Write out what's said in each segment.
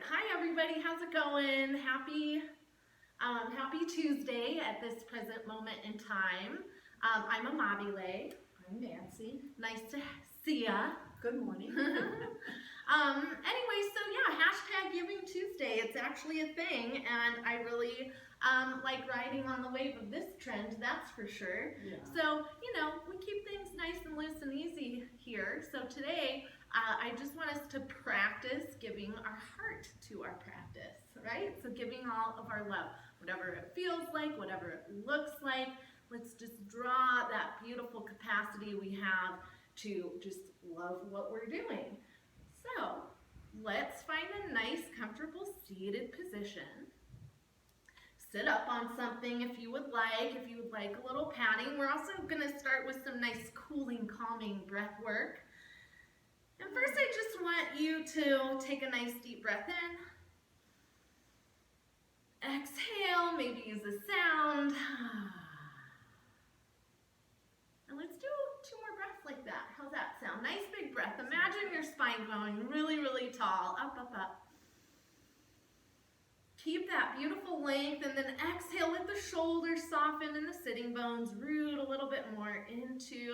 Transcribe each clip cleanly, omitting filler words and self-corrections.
Hi everybody, how's it going? Happy Tuesday at this present moment in time. I'm Amabile. I'm Nancy. Nice to see ya. Good morning. Anyway, so yeah, hashtag Giving Tuesday. It's actually a thing, and I really like riding on the wave of this trend, that's for sure. Yeah. So, we keep things nice and loose and easy here. So today, I just want us to practice giving our heart to our practice, right? So giving all of our love, whatever it feels like, whatever it looks like. Let's just draw that beautiful capacity we have to just love what we're doing. So let's find a nice, comfortable seated position. Sit up on something if you would like a little padding. We're also going to start with some nice cooling, calming breath work. And first I just want you to take a nice deep breath in. Exhale, maybe use a sound. And let's do 2 more breaths like that. How's that sound? Nice big breath. Imagine your spine going really, really tall. Up, up, up. Keep that beautiful length, and then exhale, let the shoulders soften and the sitting bones root a little bit more into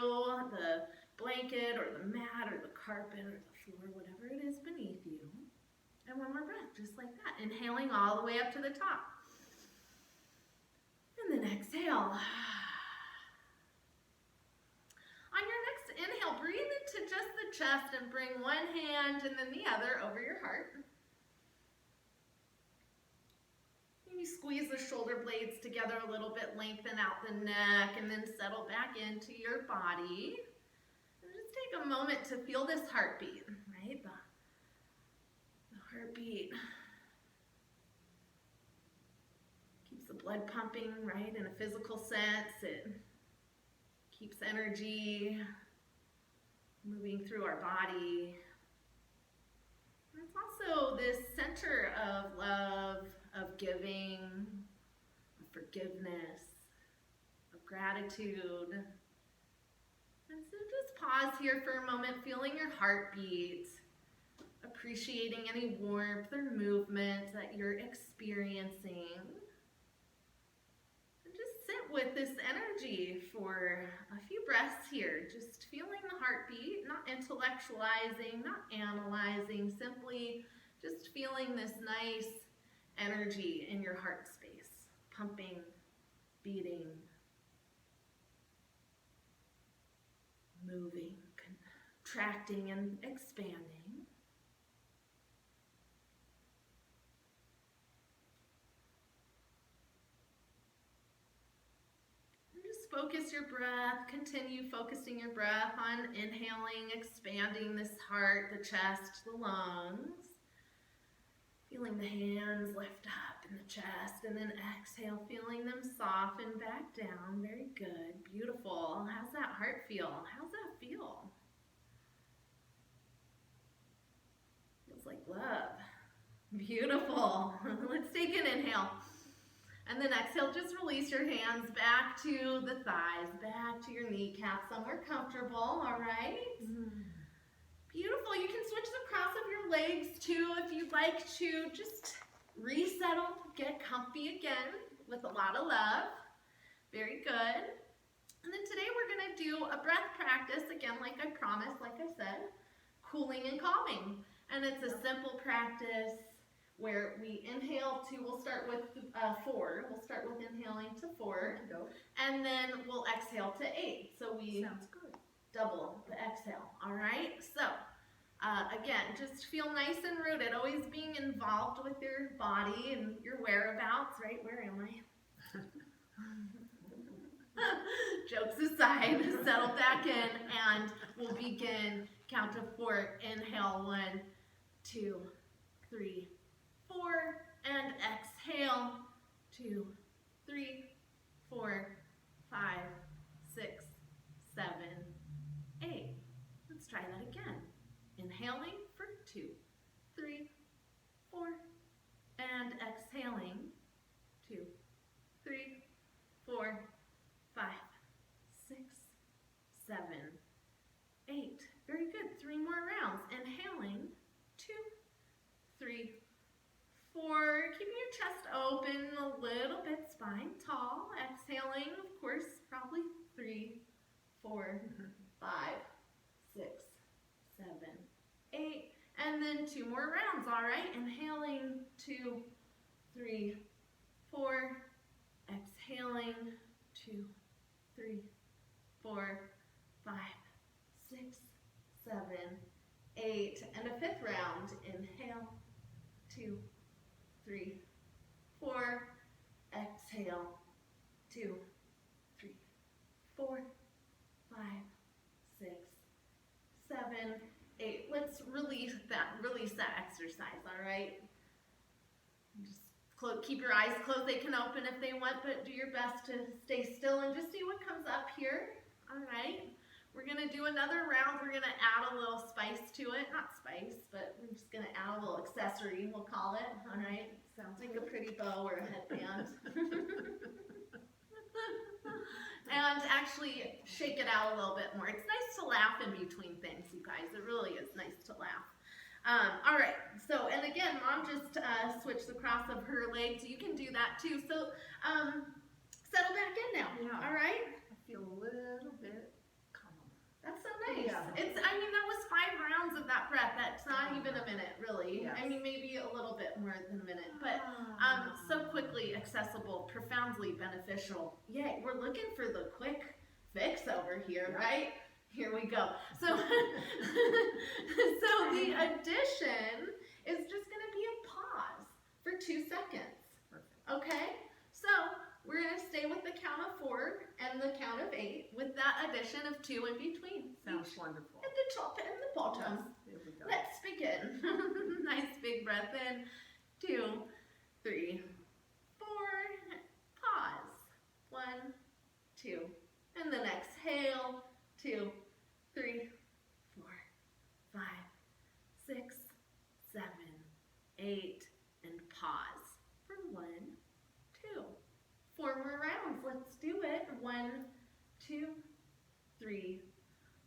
the blanket or the mat or the carpet or the floor, whatever it is beneath you. And 1 more breath, just like that. Inhaling all the way up to the top. And then exhale. On your next inhale, breathe into just the chest and bring 1 hand and then the other over your heart. Maybe squeeze the shoulder blades together a little bit, lengthen out the neck, and then settle back into your body. And just take a moment to feel this heartbeat, right? The heartbeat keeps the blood pumping, right, in a physical sense. It keeps energy moving through our body. And it's also this center of love, of giving, of forgiveness, of gratitude. And so just pause here for a moment, feeling your heartbeat, appreciating any warmth or movement that you're experiencing. And just sit with this energy for a few breaths here, just feeling the heartbeat, not intellectualizing, not analyzing, simply just feeling this nice energy in your heart space, pumping, beating, moving, contracting, and expanding. And just focus your breath, continue focusing your breath on inhaling, expanding this heart, the chest, the lungs. Feeling the hands lift up in the chest, and then exhale, feeling them soften back down. Very good. Beautiful. How's that heart feel? How's that feel? Feels like love. Beautiful. Let's take an inhale. And then exhale, just release your hands back to the thighs, back to your kneecaps, somewhere comfortable, all right? Beautiful. You can switch the cross of your legs too if you'd like to. Just resettle, get comfy again with a lot of love. Very good. And then today we're going to do a breath practice, again, like I promised, like I said, cooling and calming. And it's a simple practice where we inhale to, we'll start with 4. We'll start with inhaling to 4. And then we'll exhale to 8. So we Sounds good. Double the exhale, all right? So, again, just feel nice and rooted, always being involved with your body and your whereabouts, right? Where am I? Jokes aside, settle back in, and we'll begin. Count to 4, inhale, 1, 2, 3, 4, and exhale, 2, 3, 4, 5, 6, 7, 8. Let's try that again. Inhaling for 2, 3, 4, and exhaling 2, 3, 4, 5, 6, 7, 8. Very good. 3 more rounds. Inhaling 2, 3, 4, keeping your chest open a little bit, spine tall. Exhaling, of course, probably 3, 4, 5, 6, 7, 8. And then 2 more rounds, all right? Inhaling, 2, 3, 4. Exhaling, 2, 3, 4, 5, 6, 7, 8. And a 5th round. Inhale, 2, 3, 4. Exhale, 2, 3, 4, 5, 6, 7, 8. Let's release that exercise, all right? Just keep your eyes closed. They can open if they want, but do your best to stay still and just see what comes up here, all right? We're gonna do another round. We're gonna add a little spice to it. Not spice, but we're just gonna add a little accessory, we'll call it, all right? Sounds like a pretty bow or a headband. And actually shake it out a little bit more. It's nice to laugh in between things, you guys. It really is nice to laugh. All right, so, and again, Mom just switched the cross of her legs. You can do that too. So settle back in now, Yeah. all right? I feel a little bit calm. That's so nice. Yeah. I mean, that was 5 rounds of that breath. That's not even a minute, really. Yes. I mean, maybe a little bit more than a minute, but so quickly accessible, profoundly beneficial. Yay, we're looking for the quick fix over here, Yeah. right? Here we go. So, so the addition is just going to be a pause for 2 seconds. Perfect. Okay? So we're going to stay with the count of 4 and the count of 8 with that addition of 2 in between. Sounds wonderful. At the top and the bottom. There we go. Let's begin. Nice big breath in. 2, 3, 4. Pause. 1, 2. And then exhale. 2, 3, 4, 5, 6, 7, 8. And pause for 1, 2. 4 more rounds. Let's do it. 1, 2, 3,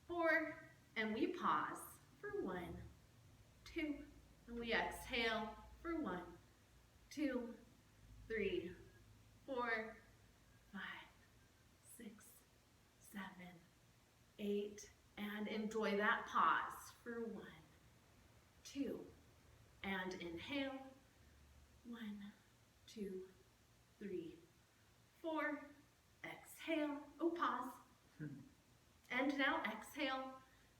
4. And we pause for 1, 2. And we exhale for 1, 2, 3, 4, 5, 6, 7, 8. And enjoy that pause for 1, 2. And inhale. 1, 2, 3, 4. Exhale. Oh, pause. And now exhale.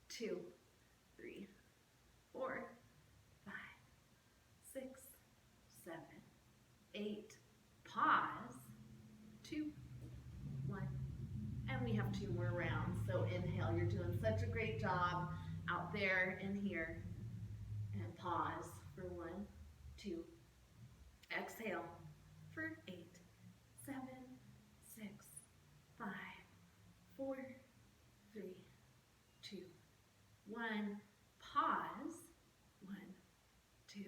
2, 3, 4, 5, 6, 7, 8. Pause. 2, 1. And we have 2 more rounds. So inhale. You're doing such a great job out there and here. And pause for 1, 2. Exhale for 8, 7, 6, 5, 4, 3, 2, 1. Pause. 1, 2.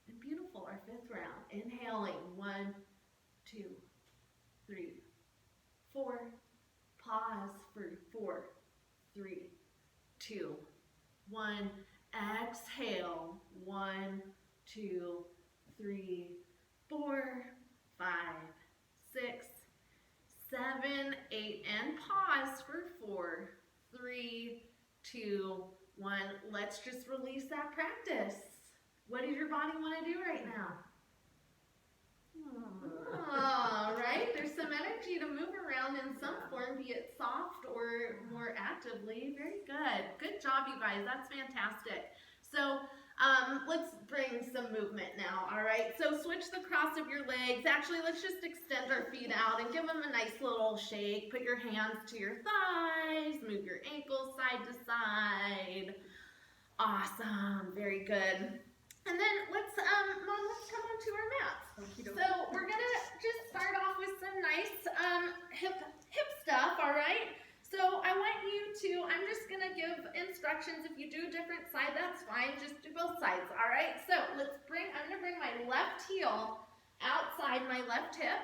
And beautiful. Our 5th round. Inhaling. 1, 2, 3, 4. Pause for 4, 3, 2, 1. Exhale. 1, 2, 3, 4, 5, 6, 7, 8. And pause for 4, 3, 2, 1. Let's just release that practice. What does your body want to do right now? All right, there's some energy to move around in some form, be it soft or more actively. Very good. Good job, you guys. That's fantastic. So let's bring some movement now, all right? So switch the cross of your legs. Actually, let's just extend our feet out and give them a nice little shake. Put your hands to your thighs. Move your ankles side to side. Awesome. Very good. And then let's come onto our mats. So we're gonna just start off with some nice hip stuff, all right? So I want you to, I'm just gonna give instructions. If you do a different side, that's fine. Just do both sides, all right? So I'm gonna bring my left heel outside my left hip,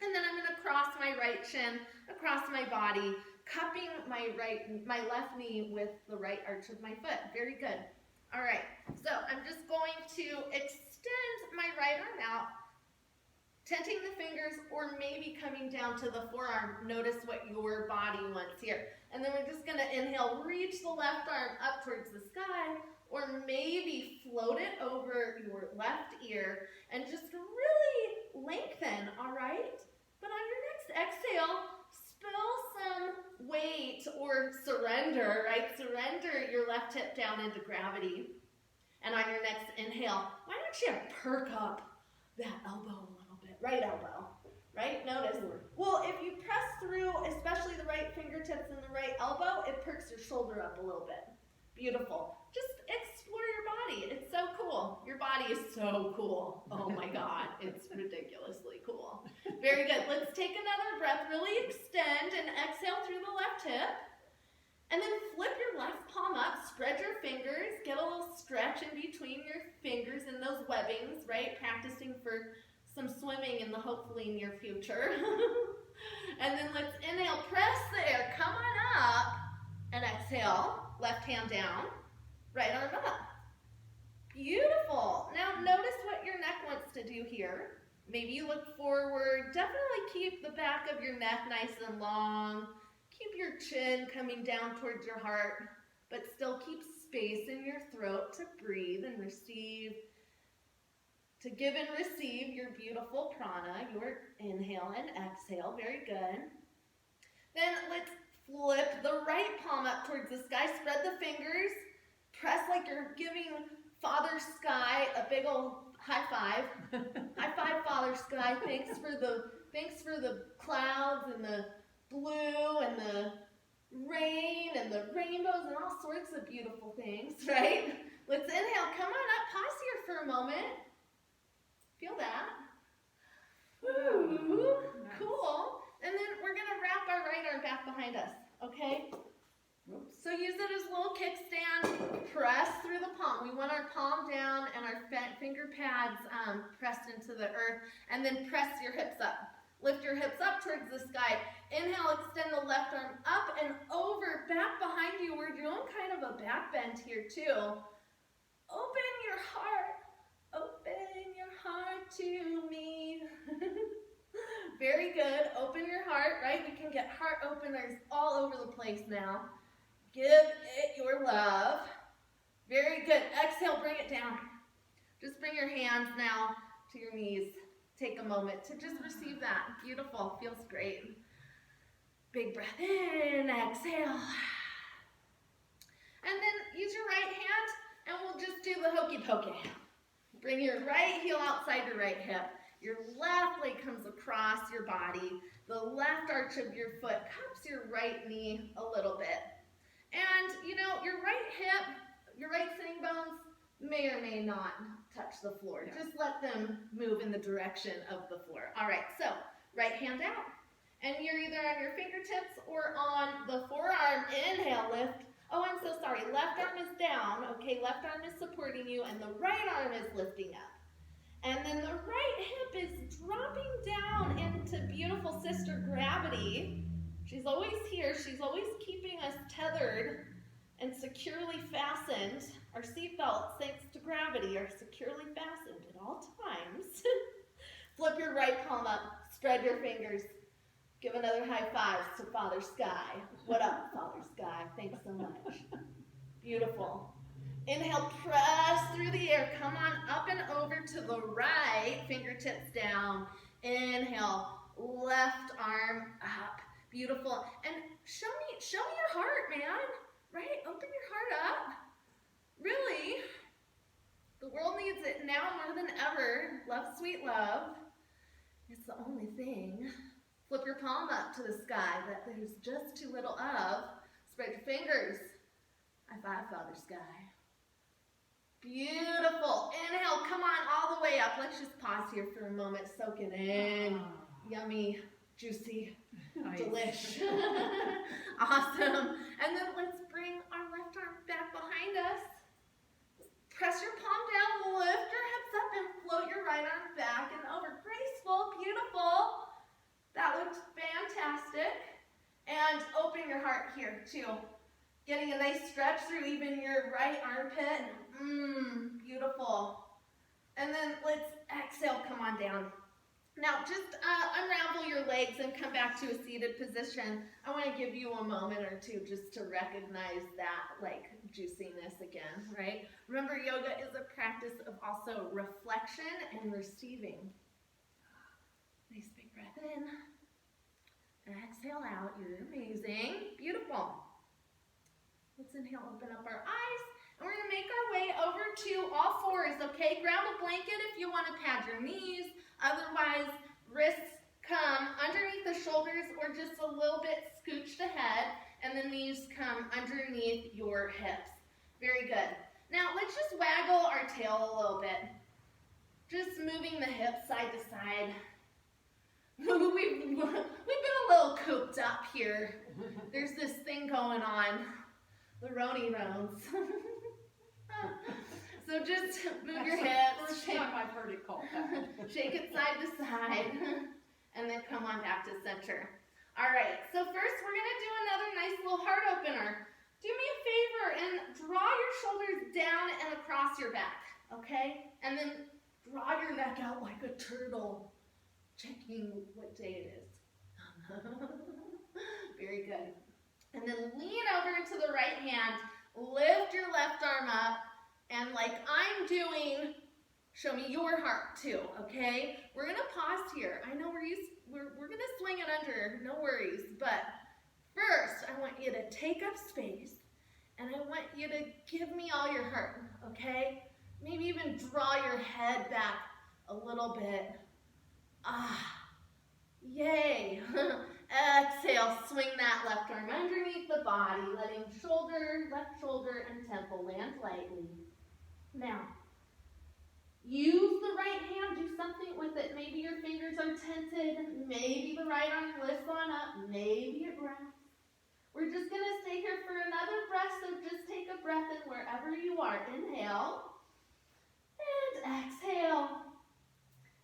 and then I'm gonna cross my right shin across my body, cupping my left knee with the right arch of my foot. Very good. All right, so I'm just going to extend my right arm out, tenting the fingers or maybe coming down to the forearm. Notice what your body wants here. And then we're just gonna inhale, reach the left arm up towards the sky, or maybe float it over your left ear and just really lengthen, all right? But on your next exhale, spill some weight or surrender, right? Surrender your left hip down into gravity. And on your next inhale, why don't you perk up that elbow a little bit, right elbow, right? Notice. Well, if you press through, especially the right fingertips and the right elbow, it perks your shoulder up a little bit. Beautiful. Just explore your body. It's so cool. Your body is so cool. Oh my God, it's ridiculously cool. Very good. Let's take another breath. Really extend and exhale through the left hip. And then flip your left palm up, spread your fingers, get a little stretch in between your fingers and those webbings, right? Practicing for some swimming in the hopefully near future. And then let's inhale, press the air, come on up, and exhale, left hand down, right arm up. Beautiful. Now notice what your neck wants to do here. Maybe you look forward, definitely keep the back of your neck nice and long. Keep your chin coming down towards your heart, but still keep space in your throat to breathe and receive, to give and receive your beautiful prana, your inhale and exhale. Very good. Then let's flip the right palm up towards the sky. Spread the fingers. Press like you're giving Father Sky a big old high five. High five, Father Sky. Thanks for the clouds and the blue and the rain and the rainbows and all sorts of beautiful things, right? Let's inhale. Come on up. Pause here for a moment. Feel that? Ooh, Nice. cool. And then we're going to wrap our right arm back behind us, okay? Oops. So use it as a little kickstand. Press through the palm. We want our palm down and our finger pads pressed into the earth. And then press your hips up. Lift your hips up towards the sky. Inhale, extend the left arm up and over, back behind you. We're doing kind of a back bend here too. Open your heart. Open your heart to me. Very good. Open your heart, right? We can get heart openers all over the place now. Give it your love. Very good. Exhale, bring it down. Just bring your hands now to your knees. Take a moment to just receive that. Beautiful. Feels great. Big breath in. Exhale. And then use your right hand and we'll just do the hokey pokey. Bring your right heel outside your right hip. Your left leg comes across your body. The left arch of your foot cups your right knee a little bit. And, you know, your right hip, your right sitting bones may or may not touch the floor. Yeah. Just let them move in the direction of the floor. All right, so right hand out. And you're either on your fingertips or on the forearm. Inhale, lift. Oh, I'm so sorry. Left arm is down. Okay, left arm is supporting you and the right arm is lifting up. And then the right hip is dropping down into beautiful sister gravity. She's always here. She's always keeping us tethered and securely fastened. Our seatbelts, thanks to gravity, are securely fastened at all times. Flip your right palm up. Spread your fingers. Give another high five to Father Sky. What up, Father Sky? Thanks so much. Beautiful. Inhale, press through the air. Come on up and over to the right. Fingertips down. Inhale, left arm up. Beautiful. And show me your heart, man. Right? Open your heart up. Really. The world needs it now more than ever. Love, sweet love. It's the only thing. Flip your palm up to the sky that there's just too little of. Spread your fingers. High five, Father Sky. Beautiful. Inhale, come on all the way up. Let's just pause here for a moment. Soak it in. Yummy, juicy, Nice. delish. Awesome. And then let's bring our left arm back behind us. Press your palm down, lift your hips up, and float your right arm back and over. Graceful, beautiful. That looks fantastic. And open your heart here too. Getting a nice stretch through even your right armpit. Beautiful. And then let's exhale, come on down. Now just unravel your legs and come back to a seated position. I want to give you a moment or two just to recognize that like juiciness again, right? Remember, yoga is a practice of also reflection and receiving. Nice big breath in. Exhale out. You're amazing. Beautiful. Let's inhale, open up our eyes. And we're going to make our way over to all fours, okay? Grab a blanket if you want to pad your knees. Otherwise, wrists come underneath the shoulders or just a little bit scooched ahead. And the knees come underneath your hips. Very good. Now, let's just waggle our tail a little bit. Just moving the hips side to side. We've been a little cooped up here. There's this thing going on. The Roni Rones. So just move your hips. First time I've heard it called that. Shake it side to side. And then come on back to center. All right, so first we're going to do another nice little heart opener. Do me a favor and draw your shoulders down and across your back, okay? And then draw your neck out like a turtle, checking what day it is. Very good. And then lean over into the right hand, lift your left arm up, and like I'm doing, show me your heart too, okay? We're gonna pause here. I know we're gonna swing it under, no worries, but first I want you to take up space, and I want you to give me all your heart, okay? Maybe even draw your head back a little bit. Yay. Exhale, swing that left arm underneath the body, letting left shoulder and temple land lightly. Now, use the right hand, do something with it. Maybe your fingers are tented, maybe the right arm lifts on up, maybe it rests. We're just going to stay here for another breath, so just take a breath in wherever you are. Inhale, and exhale.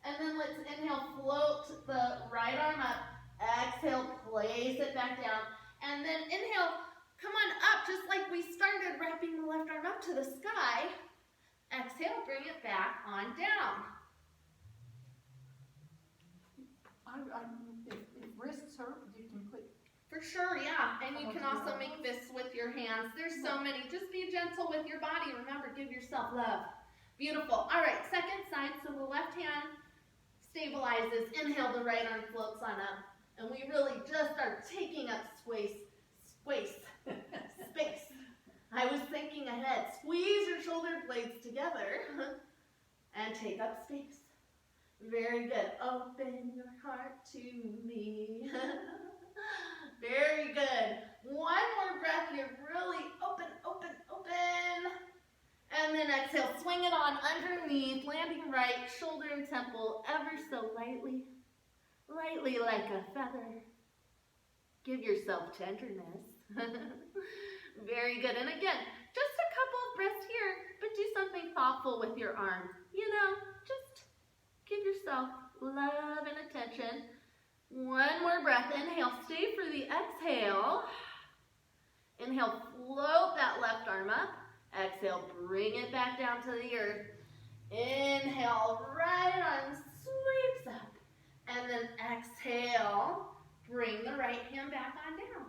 And then let's inhale, float the right arm up. Exhale, place it back down. And then inhale, come on up, just like we started, wrapping the left arm up to the sky. Exhale, bring it back on down. If wrists hurt, you can put... For sure, yeah. And you can also make this with your hands. There's so many. Just be gentle with your body. Remember, give yourself love. Beautiful. All right, second side. So the left hand stabilizes. Inhale, the right arm floats on up. And we really just are taking up space. I was thinking ahead. Squeeze your shoulder blades together and take up space. Very good. Open your heart to me. Very good. One more breath here. Really open. And then exhale. Swing it on underneath, landing right, shoulder and temple ever so lightly. Lightly like a feather. Give yourself tenderness. Very good. And again, just a couple of breaths here, but do something thoughtful with your arm. You know, just give yourself love and attention. One more breath. Inhale, stay for the exhale. Inhale, float that left arm up. Exhale, bring it back down to the earth. Inhale, right arm sweeps up. And then exhale, bring the right hand back on down.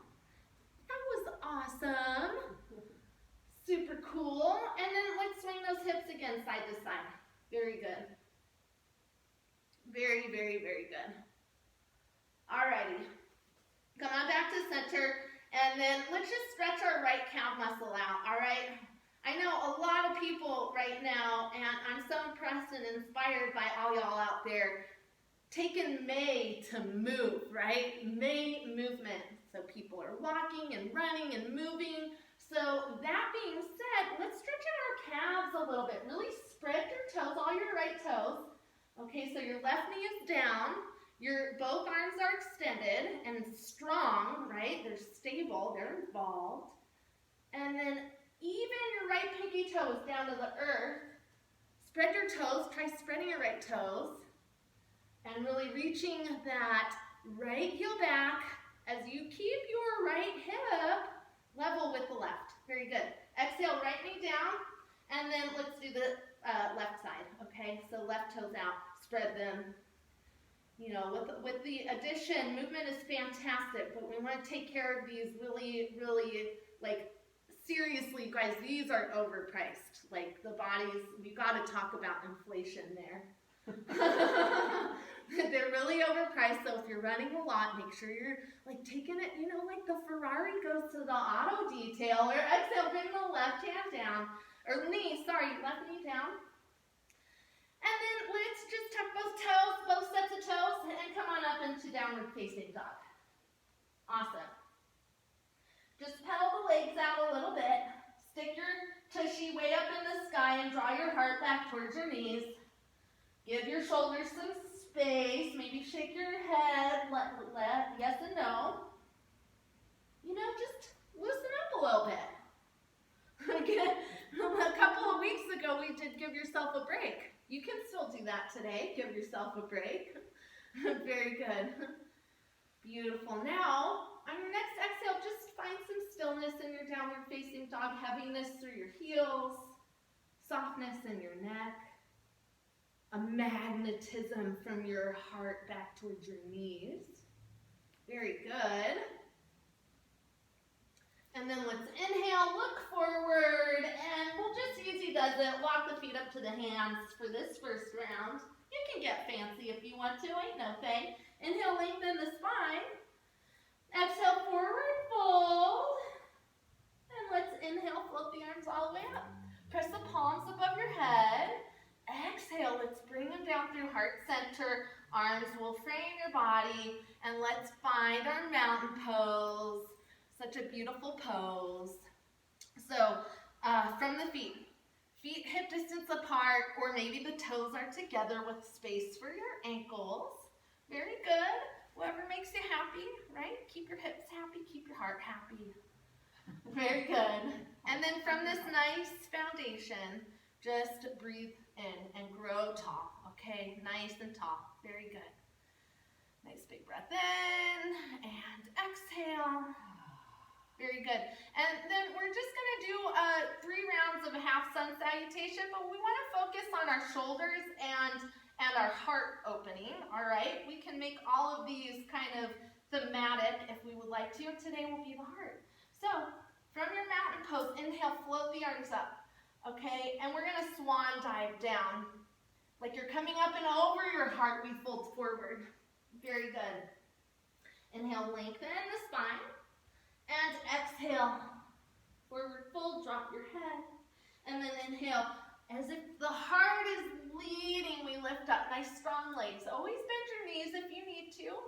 That was awesome. Super cool. And then let's swing those hips again side to side. Very good. Very good. Alrighty. Come on back to center. And then let's just stretch our right calf muscle out, alright? I know a lot of people right now, and I'm so impressed and inspired by all y'all out there, taking May to move, right? May movement. So people are walking and running and moving. So that being said, let's stretch out our calves a little bit. Really spread your toes, all your right toes. Okay, so your left knee is down. Both arms are extended and strong, right? They're stable, they're involved. And then even your right pinky toe is down to the earth. Spread your toes, try spreading your right toes. And really reaching that right heel back as you keep your right hip level with the left. Very good. Exhale, right knee down, and then let's do the left side, okay? So left toes out, spread them. You know, with the addition, movement is fantastic, but we want to take care of these really, really, like, seriously, guys, these are overpriced. Like, the bodies, we've got to talk about inflation there. They're really overpriced, so if you're running a lot, make sure you're, like, taking it, you know, like the Ferrari goes to the auto detailer. Exhale, bring the left hand down, or knee, sorry, left knee down. And then let's just tuck both toes, both sets of toes, and come on up into downward facing dog. Awesome. Just pedal the legs out a little bit. Stick your tushy way up in the sky and draw your heart back towards your knees. Give your shoulders some space. Maybe shake your head, let yes and no. You know, just loosen up a little bit. Okay. A couple of weeks ago, we did give yourself a break. You can still do that today. Give yourself a break. Very good. Beautiful. Now, on your next exhale, just find some stillness in your downward facing dog, heaviness through your heels, softness in your neck, a magnetism from your heart back towards your knees. Very good. And then let's inhale, look forward, and we'll just easy does it. Walk the feet up to the hands for this first round. You can get fancy if you want to, ain't no thing. Inhale, lengthen the spine. Exhale, forward fold. And let's inhale, float the arms all the way up. Press the palms above your head. Exhale, let's bring them down through heart center. Arms will frame your body. And let's find our mountain pose. Such a beautiful pose. So, from the feet hip distance apart, or maybe the toes are together with space for your ankles. Very good. Whatever makes you happy, right? Keep your hips happy, keep your heart happy. Very good. And then from this nice foundation, just breathe in and grow tall, okay? Nice and tall. Very good. Nice big breath in and exhale. Very good. And then we're just going to do 3 rounds of a half sun salutation, but we want to focus on our shoulders and our heart opening, all right? We can make all of these kind of thematic if we would like to. Today will be the heart. So from your mountain pose, inhale, float the arms up, okay? And we're going to swan dive down. Like you're coming up and over your heart, we fold forward. Very good. Inhale, lengthen the spine. And exhale, forward fold, drop your head. And then inhale, as if the heart is leading, we lift up. Nice strong legs. Always bend your knees if you need to,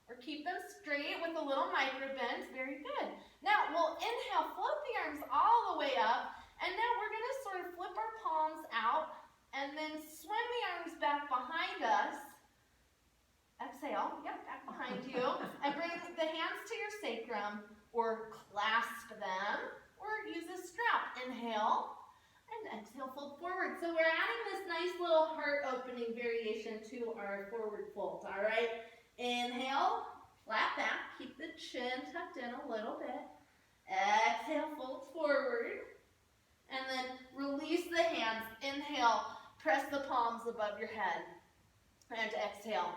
or keep them straight with a little micro bend. Very good. Now we'll inhale, float the arms all the way up, and now we're going to sort of flip our palms out, and then swim the arms back behind us. Exhale, yep, back behind you, and bring the hands to your sacrum, or clasp them, or use a strap. Inhale, and exhale, fold forward. So we're adding this nice little heart opening variation to our forward fold, all right? Inhale, flat back, keep the chin tucked in a little bit. Exhale, fold forward, and then release the hands. Inhale, press the palms above your head, and exhale.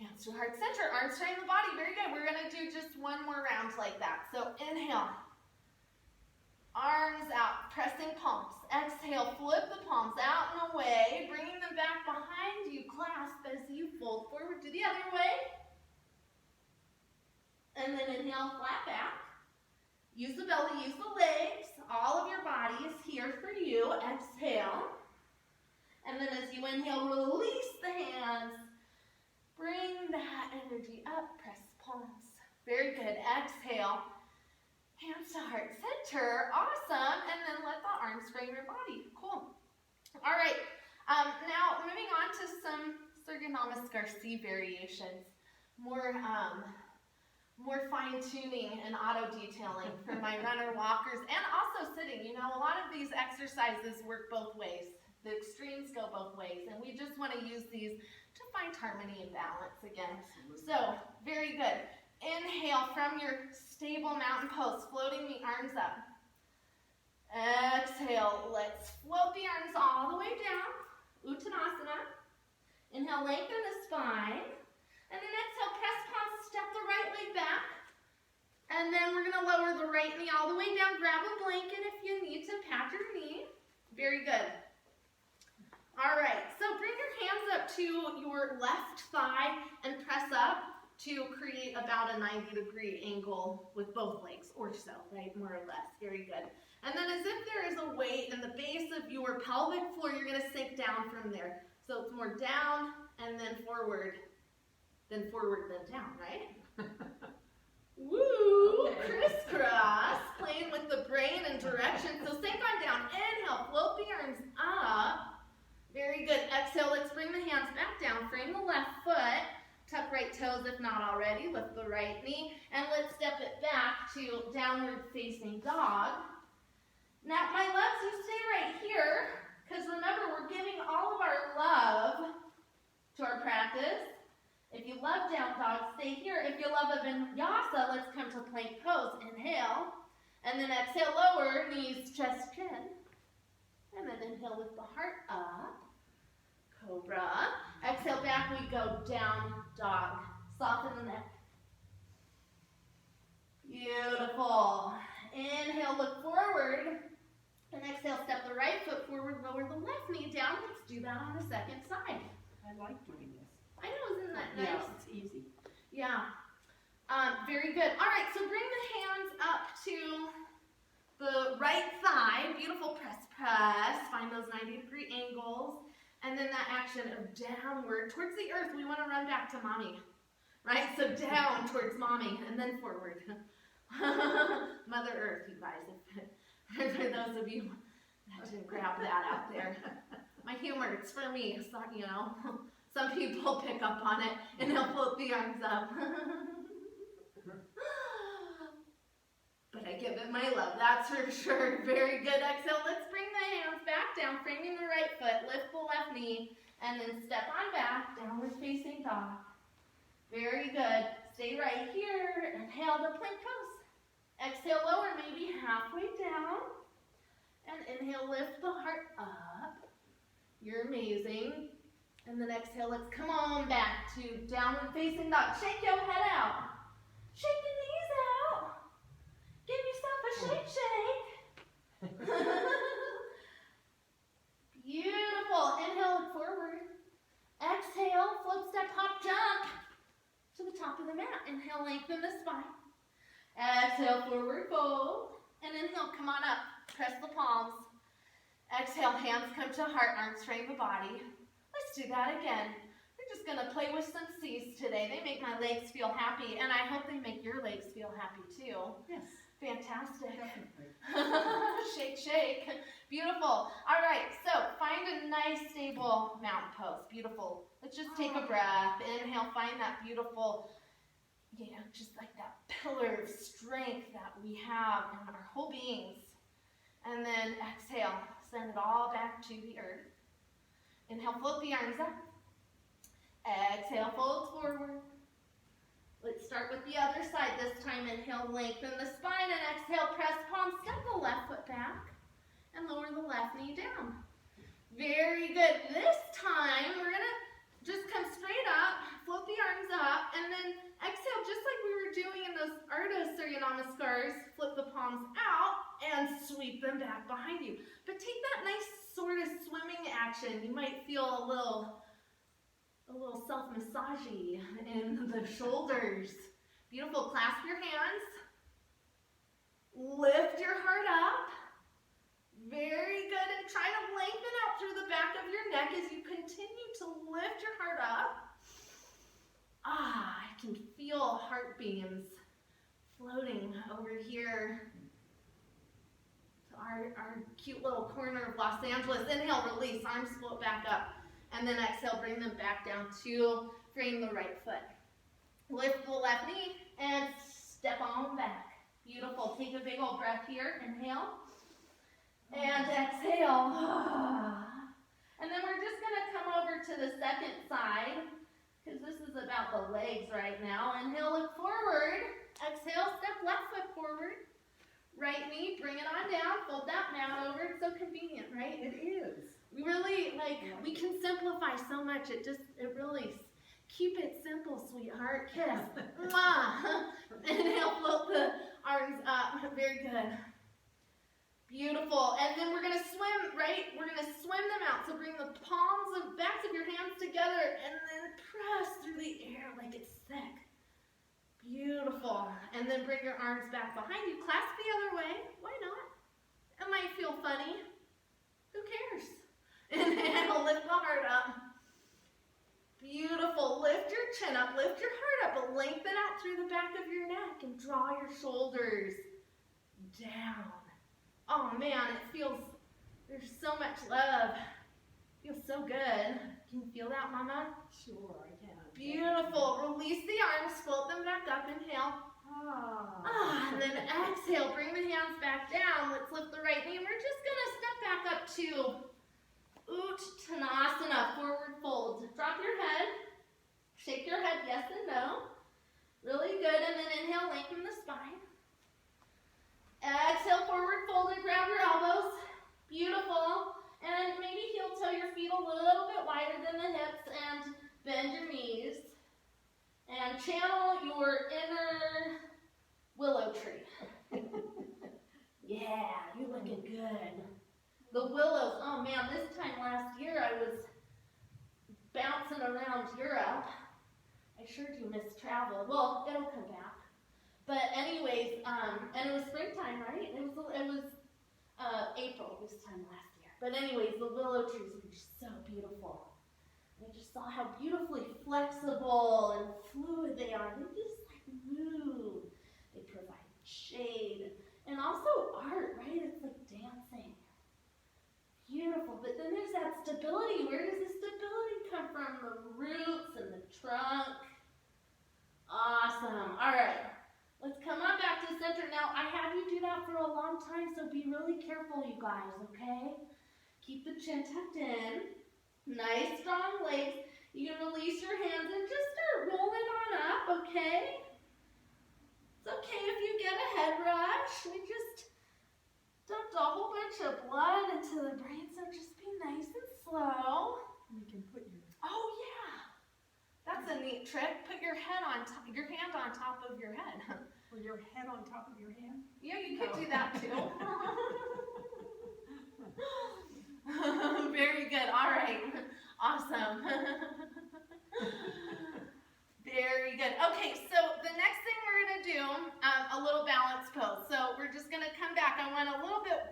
Hands to heart center, arms straighten the body. Very good. We're going to do just one more round like that. So inhale, arms out, pressing palms. Exhale, flip the palms out and away, bringing them back behind you. Clasp as you fold forward to the other way. And then inhale, flat back. Use the belly, use the legs. All of your body is here for you. Exhale. And then as you inhale, release the hands. Bring that energy up, press palms. Very good. Exhale. Hands to heart center. Awesome. And then let the arms frame your body. Cool. All right. Now moving on to some Namastenana variations. More fine-tuning and auto-detailing for my runner walkers, and also sitting. You know, a lot of these exercises work both ways. The extremes go both ways, and we just want to use these to find harmony and balance again. Absolutely. So, very good. Inhale from your stable mountain pose, floating the arms up. Exhale, let's float the arms all the way down. Uttanasana. Inhale, lengthen the spine. And then exhale, press palms, step the right leg back. And then we're gonna lower the right knee all the way down. Grab a blanket if you need to, pat your knee. Very good. All right, so bring your hands up to your left thigh and press up to create about a 90-degree angle with both legs, or so, right, more or less. Very good. And then as if there is a weight in the base of your pelvic floor, you're gonna sink down from there. So it's more down and then forward, then down, right? Woo, crisscross, playing with the brain and direction. So sink on down, inhale, float the arms up. Very good, exhale, let's bring the hands back down, frame the left foot, tuck right toes if not already, lift the right knee, and let's step it back to downward facing dog. Now my loves, you stay right here, because remember we're giving all of our love to our practice. If you love down dog, stay here. If you love a vinyasa, let's come to plank pose. Inhale, and then exhale, lower, knees, chest, chin. And then inhale, lift the heart up. Cobra. Exhale, back we go, down dog. Soften the neck. Beautiful. Inhale, look forward. And exhale, step the right foot forward, lower the left knee down. Let's do that on the second side. I like doing this. I know, isn't that nice? Yeah, it's easy. Yeah. Very good. All right, so bring the hands up to the right thigh. Beautiful, press, press. Find those 90-degree angles. And then that action of downward towards the earth. We want to run back to mommy, right? So down towards mommy and then forward. Mother Earth, you guys. For those of you that didn't grab that out there. My humor, it's for me. It's not, you know. Some people pick up on it and they'll float the arms up. But I give it my love, that's for sure. Very good. Exhale, let's bring the hands back down, framing the right foot, lift the left knee, and then step on back, downward facing dog. Very good. Stay right here. Inhale to plank pose. Exhale, lower, maybe halfway down. And inhale, lift the heart up. You're amazing. And then exhale, let's come on back to downward facing dog. Shake your head out. Shake your knees out. Give yourself a shake, shake. Beautiful. Inhale, look forward. Exhale, float, step, hop, jump to the top of the mat. Inhale, lengthen the spine. Exhale, forward fold. And inhale, come on up. Press the palms. Exhale, hands come to heart, arms frame the body. Let's do that again. We're just gonna play with some C's today. They make my legs feel happy, and I hope they make your legs feel happy too. Yes. Fantastic. Shake, shake. Beautiful. All right, so find a nice stable mountain pose. Beautiful. Let's just take a breath. Inhale, find that beautiful, just like that pillar of strength that we have in our whole beings. And then exhale, send it all back to the earth. Inhale, float the arms up. Exhale, fold forward. Let's start with the other side this time. Inhale, lengthen the spine, and exhale, press palms, step the left foot back, and lower the left knee down. Very good. This time, we're gonna just come straight up, float the arms up, and then exhale, just like we were doing in those Ardha Surya Namaskars. Flip the palms out and sweep them back behind you. But take that nice sort of swimming action. You might feel a little self-massagey in the shoulders. Beautiful. Clasp your hands. Lift your heart up. Very good. And try to lengthen out through the back of your neck as you continue to lift your heart up. I can feel heart beams floating over here to our cute little corner of Los Angeles. Inhale, release. Arms float back up. And then exhale, bring them back down to frame the right foot. Lift the left knee and step on back. Beautiful. Take a big old breath here. Inhale. And exhale. And then we're just going to come over to the second side, because this is about the legs right now. Inhale, look forward. Exhale, step left foot forward. Right knee, bring it on down. Fold that mat over. It's so convenient, right? It is. We really, we can simplify so much. It really, keep it simple, sweetheart. Kiss. Mwah. Inhale, float the arms up. Very good. Beautiful. And then we're going to swim, right? We're going to swim them out. So bring the backs of your hands together and then press through the air like it's thick. Beautiful. And then bring your arms back behind you. Clasp the other way. Why not? It might feel funny. Who cares? Inhale, lift the heart up. Beautiful. Lift your chin up. Lift your heart up. But lengthen out through the back of your neck and draw your shoulders down. Oh man, it feels, there's so much love. It feels so good. Can you feel that, Mama? Sure, I can. Beautiful. Release the arms, float them back up. Inhale. And then exhale. Bring the hands back down. Let's lift the right knee. We're just going to step back up to Uttanasana, forward fold. Drop your head. Shake your head yes and no. Really good. And then inhale, lengthen the spine. Exhale, forward fold and grab your elbows. Beautiful. And maybe heel toe your feet a little bit wider than the hips and bend your knees. And channel your inner willow tree. Yeah, you're looking good. The willows, oh man, this time last year I was bouncing around Europe. I sure do miss travel. Well, it'll come back. But anyways, and it was springtime, right? It was April this time last year. But anyways, the willow trees were just so beautiful. And I just saw how beautifully flexible and fluid they are. They just like move. They provide shade and also art, right? It's like dancing. Beautiful. But then there's that stability. Where does the stability come from? The roots and the trunk. Awesome. All right. Let's come on back to center. Now, I had you do that for a long time, so be really careful, you guys, okay? Keep the chin tucked in. Nice, strong legs. You can release your hands and just start rolling on up, okay? It's okay if you get a head rush. We just dumped a whole bunch of blood into the brain, so just be nice and slow. You can put your... Oh, yeah. That's a neat trick. Put your hand on top of your head. Or your head on top of your hand? Yeah, you could do that too. Very good. All right. Awesome. Very good. Okay, so the next thing we're going to do, a little balance pose. So we're just going to come back. I want a little bit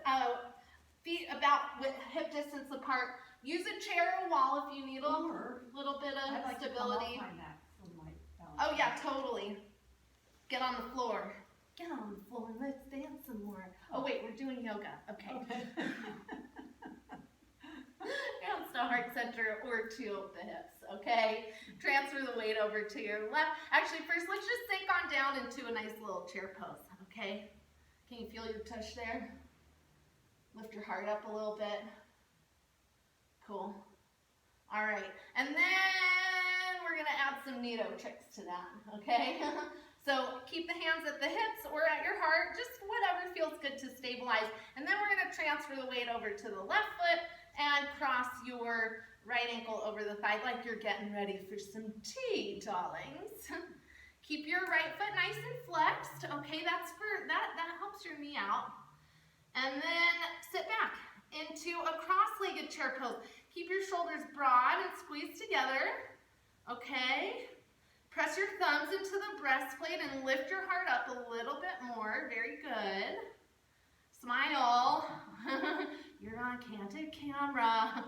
feet about with hip distance apart. Use a chair or a wall if you need a little bit of stability. Oh yeah, totally. Get on the floor. Get on the floor and let's dance some more. Oh wait, we're doing yoga. Okay. Hands to heart center or to the hips, okay? Transfer the weight over to your left. Actually, first let's just sink on down into a nice little chair pose, okay? Can you feel your tush there? Lift your heart up a little bit. Cool. All right, and then we're gonna add some neato tricks to that, okay? So keep the hands at the hips or at your heart, just whatever feels good to stabilize. And then we're gonna transfer the weight over to the left foot and cross your right ankle over the thigh like you're getting ready for some tea, darlings. Keep your right foot nice and flexed, okay? That helps your knee out. And then sit back into a cross-legged chair pose. Keep your shoulders broad and squeeze together, okay? Press your thumbs into the breastplate and lift your heart up a little bit more. Very good. Smile. You're on candid camera.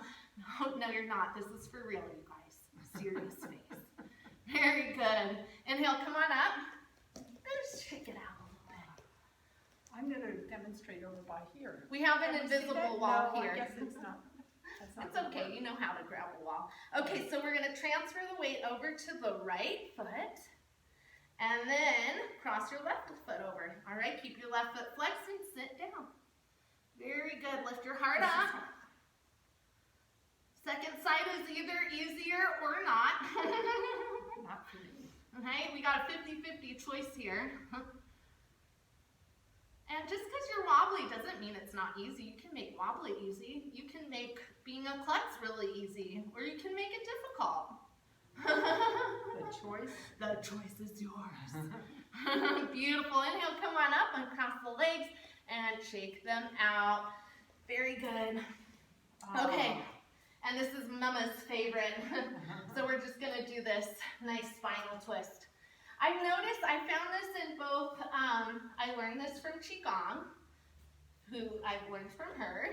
No, you're not. This is for real, you guys. Serious face. Very good. Inhale, come on up. Just shake it out a little bit. I'm going to demonstrate over by here. We have an invisible wall here. I guess it's not. It's okay, you know how to grab a wall. Okay, so we're going to transfer the weight over to the right foot. And then cross your left foot over. All right, keep your left foot flexed and sit down. Very good. Lift your heart up. Second side is either easier or not. not for me. Okay, we got a 50-50 choice here. And just because you're wobbly doesn't mean it's not easy. You can make wobbly easy. You can make being a klutz really easy, or you can make it difficult. The choice is yours. Beautiful. Inhale, come on up, uncross the legs, and shake them out. Very good. Okay, and this is Mama's favorite. So we're just gonna do this nice spinal twist. I've noticed, I found this in both, I learned this from Qigong, who I've learned from her,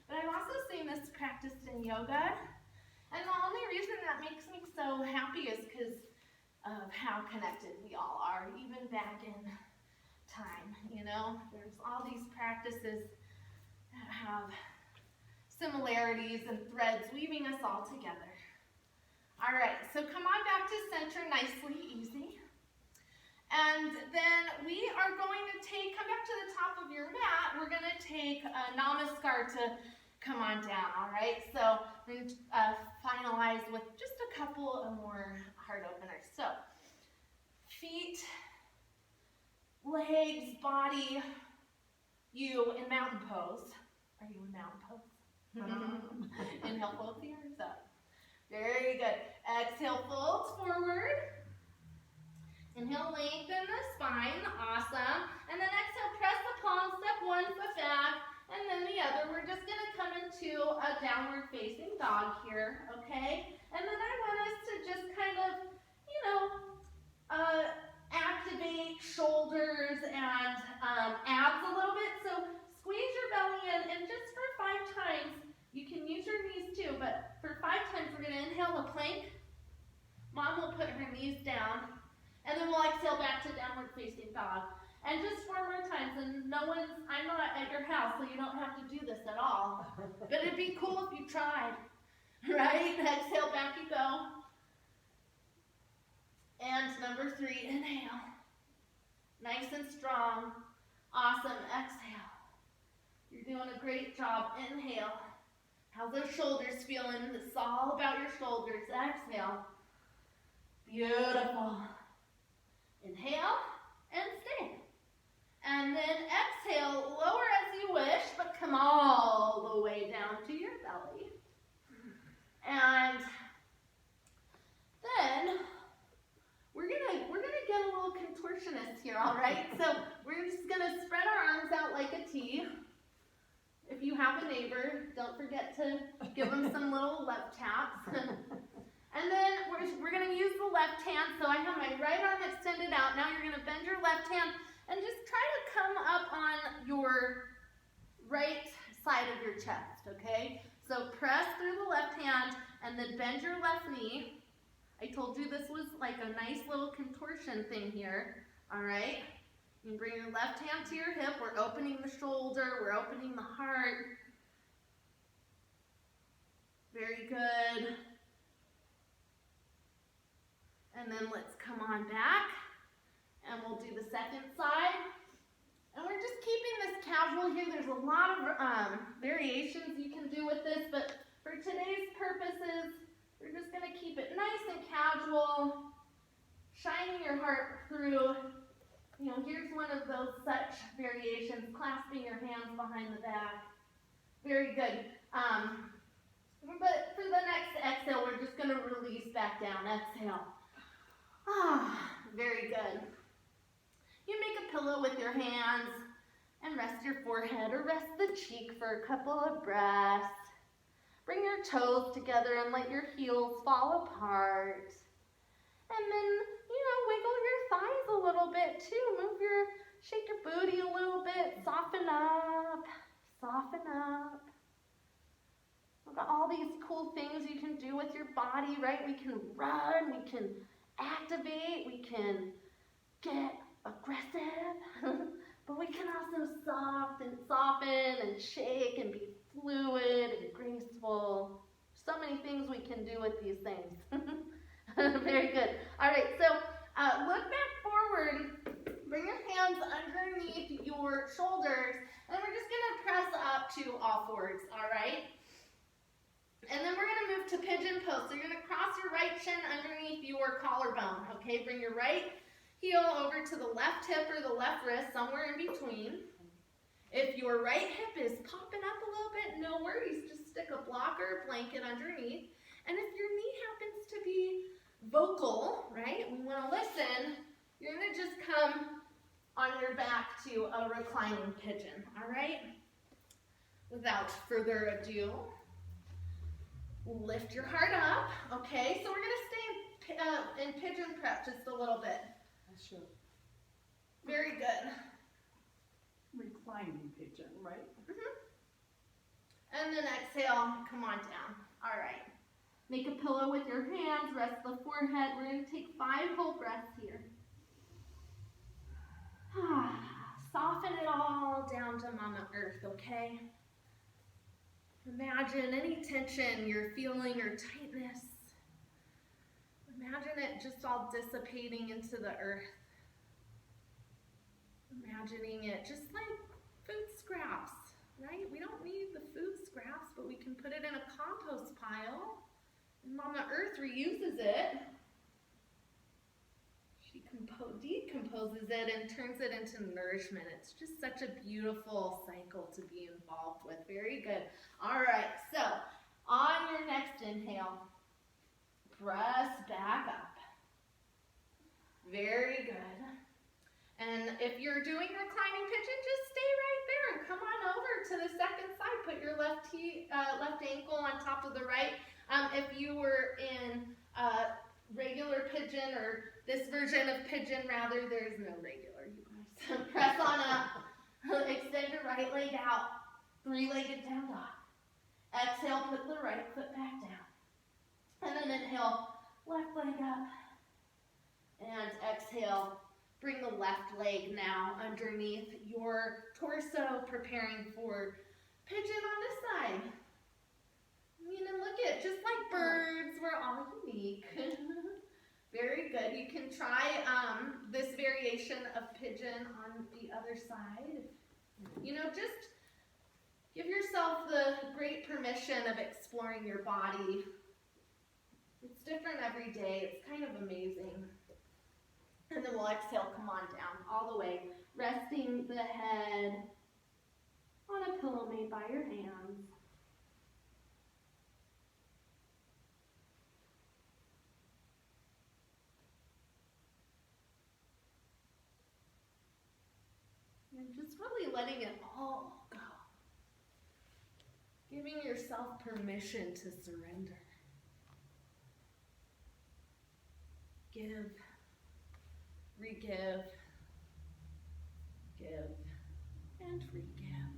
but I've also seen this practiced in yoga. And the only reason that makes me so happy is because of how connected we all are, even back in time, you know? There's all these practices that have similarities and threads weaving us all together. All right, so come on back to center nicely, easy. And then we are going to come back to the top of your mat. We're going to take a namaskar to come on down, all right? So we're going to finalize with just a couple of more heart openers. So feet, legs, body, you in mountain pose. Are you in mountain pose? Inhale, float the arms up. Very good. Exhale, fold forward. Inhale, lengthen the spine. Awesome. And then exhale, press the palms, step one foot back, and then the other. We're just going to come into a downward facing dog here, okay? And then I want us to just kind of, you know, activate shoulders and abs a little bit. So squeeze your belly in, and just for 5 times, you can use your knees too, but for 5 times, we're going to inhale a plank. Mom will put her knees down. And then we'll exhale back to downward facing dog. And just 4 more times, and I'm not at your house, so you don't have to do this at all. But it'd be cool if you tried, right? Exhale, back you go. And number 3, inhale. Nice and strong. Awesome, exhale. You're doing a great job. Inhale. How's those shoulders feeling? It's all about your shoulders. Exhale. Beautiful. Inhale and stay. And then exhale, lower as you wish, but come all the way down to your belly. And then we're gonna get a little contortionist here, all right? So we're just gonna spread our arms out like a T. If you have a neighbor, don't forget to give them some little love taps. And then we're going to use the left hand. So I have my right arm extended out. Now you're going to bend your left hand and just try to come up on your right side of your chest, okay? So press through the left hand and then bend your left knee. I told you this was like a nice little contortion thing here, all right? You can bring your left hand to your hip. We're opening the shoulder. We're opening the heart. Very good. And then let's come on back, and we'll do the second side. And we're just keeping this casual here. There's a lot of variations you can do with this, but for today's purposes, we're just going to keep it nice and casual, shining your heart through. You know, here's one of those such variations, clasping your hands behind the back. Very good. But for the next exhale, we're just going to release back down. Exhale. Very good. You make a pillow with your hands and rest your forehead or rest the cheek for a couple of breaths. Bring your toes together and let your heels fall apart. And then, you know, wiggle your thighs a little bit too. Shake your booty a little bit. Soften up. Soften up. We've got all these cool things you can do with your body, right? We can run, we can activate, we can get aggressive, but we can also soften and shake and be fluid and graceful. So many things we can do with these things. Very good. All right, so look back forward, bring your hands underneath your shoulders, and we're just going to press up to all fours, all right? And then we're going to move to pigeon pose. So you're gonna cross your right shin underneath your collarbone, okay? Bring your right heel over to the left hip or the left wrist, somewhere in between. If your right hip is popping up a little bit, no worries. Just stick a blocker or blanket underneath. And if your knee happens to be vocal, right, we want to listen, you're going to just come on your back to a reclining pigeon, all right? Without further ado, lift your heart up, okay? So we're going to stay in pigeon prep just a little bit. Sure. Very good. Reclining pigeon, right? And then exhale, come on down. All right. Make a pillow with your hands, rest the forehead. We're going to take 5 whole breaths here. Soften it all down to Mama Earth, okay? Imagine any tension you're feeling or tightness. Imagine it just all dissipating into the earth. Imagining it just like food scraps, right? We don't need the food scraps, but we can put it in a compost pile. And Mama Earth reuses it. She decomposes it and turns it into nourishment. It's just such a beautiful cycle to be involved with. Very good. All right, so on your next inhale, press back up. Very good. And if you're doing reclining pigeon, just stay right there and come on over to the second side. Put your left ankle on top of the right. If you were in regular pigeon or this version of pigeon rather, there's no regular, you guys. Press on up. Extend your right leg out. 3-legged down dog. Exhale, put the right foot back down. And then inhale, left leg up. And exhale, bring the left leg now underneath your torso, preparing for pigeon on this side. I mean, and look at, just like birds, we're all unique. Very good. You can try this variation of pigeon on the other side. You know, just give yourself the great permission of exploring your body. It's different every day. It's kind of amazing. And then we'll exhale, come on down, all the way, resting the head on a pillow made by your hands. And just really letting it all go. Giving yourself permission to surrender. Give. Re-give, give, and re-give.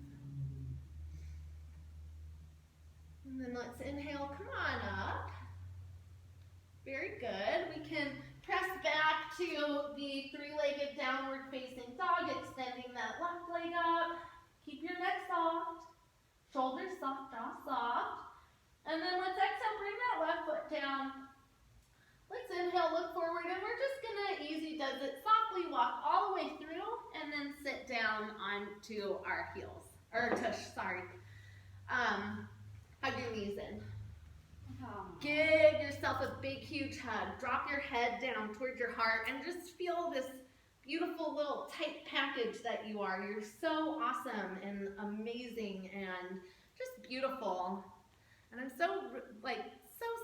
And then let's inhale, come on up. Very good. We can press back to the 3-legged downward facing dog, extending that left leg up. Keep your neck soft, shoulders soft, jaw soft. And then let's exhale, bring that left foot down. Let's inhale, look forward, and we're just gonna easy does it, softly walk all the way through and then sit down onto our heels, or tush, sorry. Hug your knees in. Give yourself a big, huge hug. Drop your head down towards your heart and just feel this beautiful little tight package that you are. You're so awesome and amazing and just beautiful. And I'm so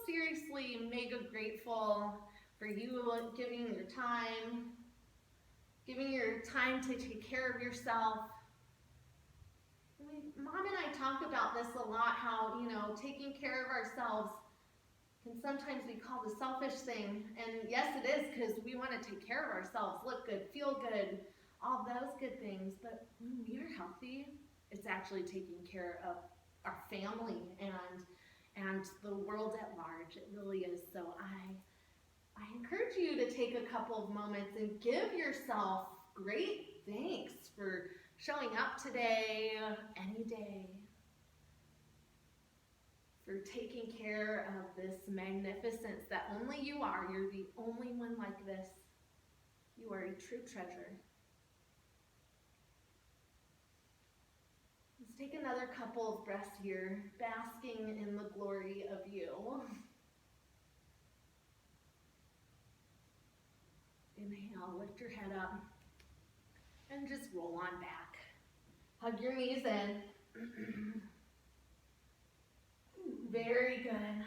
seriously mega grateful for you giving your time to take care of yourself. I mean, Mom and I talk about this a lot, how, you know, taking care of ourselves can sometimes be called a selfish thing. And yes, it is, because we want to take care of ourselves, look good, feel good, all those good things. But when we are healthy, it's actually taking care of our family and the world at large. It really is. So I encourage you to take a couple of moments and give yourself great thanks for showing up today, any day, for taking care of this magnificence that only you are. You're the only one like this. You are a true treasure. take another couple of breaths here, basking in the glory of you. Inhale, lift your head up, and just roll on back. Hug your knees in. Very good.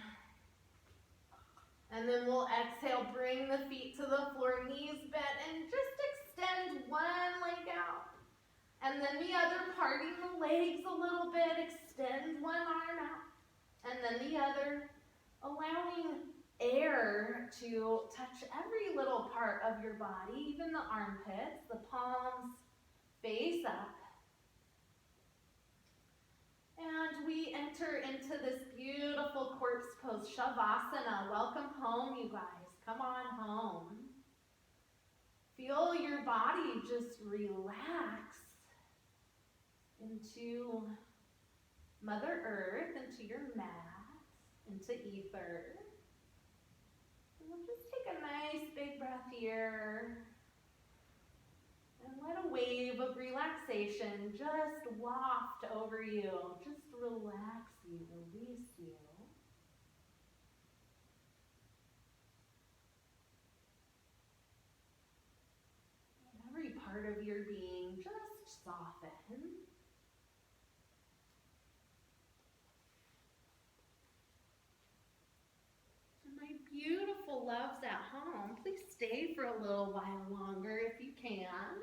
And then we'll exhale, bring the feet to the floor, knees bent, and just extend one leg out. And then the other, parting the legs a little bit, extend one arm out. And then the other, allowing air to touch every little part of your body, even the armpits, the palms face up. And we enter into this beautiful corpse pose, Shavasana. Welcome home, you guys. Come on home. Feel your body just relax into Mother Earth, into your mat, into ether. And we'll just take a nice big breath here. And let a wave of relaxation just waft over you. Just relax you, release you. And every part of your being just soften. And my beautiful loves at home, please stay for a little while longer if you can.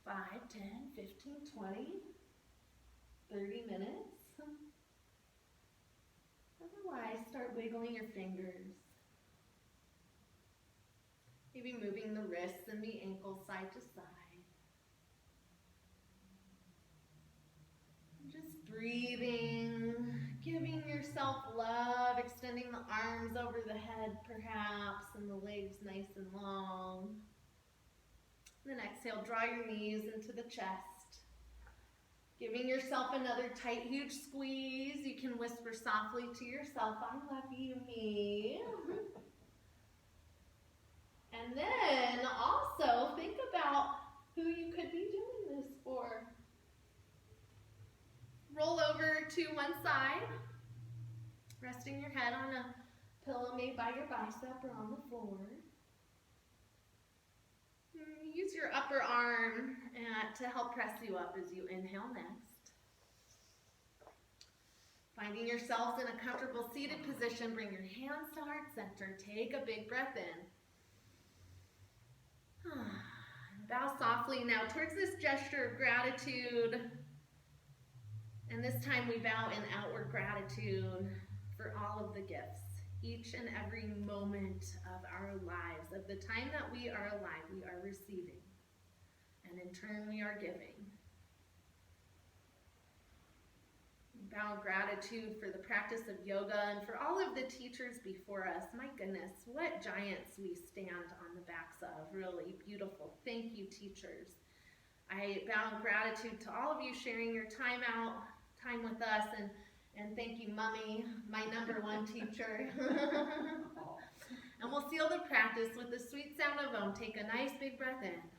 5, 10, 15, 20, 30 minutes. Otherwise, start wiggling your fingers. Maybe moving the wrists and the ankles side to side. And just breathing, giving yourself love, extending the arms over the head perhaps, and the legs nice and long. And then exhale, draw your knees into the chest. Giving yourself another tight, huge squeeze. You can whisper softly to yourself, I love you, me. And then also think about who you could be doing this for. Roll over to one side, resting your head on a pillow made by your bicep or on the floor. Use your upper arm to help press you up as you inhale next. Finding yourselves in a comfortable seated position, bring your hands to heart center. Take a big breath in. Bow softly now towards this gesture of gratitude. And this time we bow in outward gratitude for all of the gifts. Each and every moment of our lives, of the time that we are alive, we are receiving. And in turn, we are giving. We bow in gratitude for the practice of yoga and for all of the teachers before us. My goodness, what giants we stand on the backs of. Really beautiful. Thank you, teachers. I bow in gratitude to all of you sharing your time with us, and thank you, Mommy, my #1 teacher. And we'll seal the practice with the sweet sound of Om. Take a nice big breath in.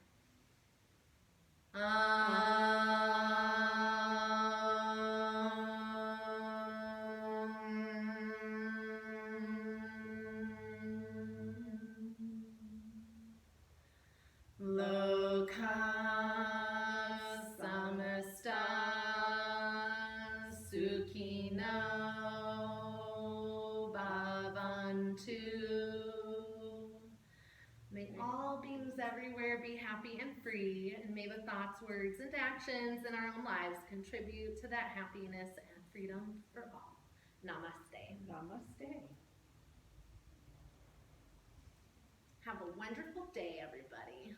Loka samasta sukhino bhavantu. May all beings everywhere be happy and free, and may the thoughts, words, and actions in our own lives contribute to that happiness and freedom for all. Namaste. Namaste. Have a wonderful day, everybody.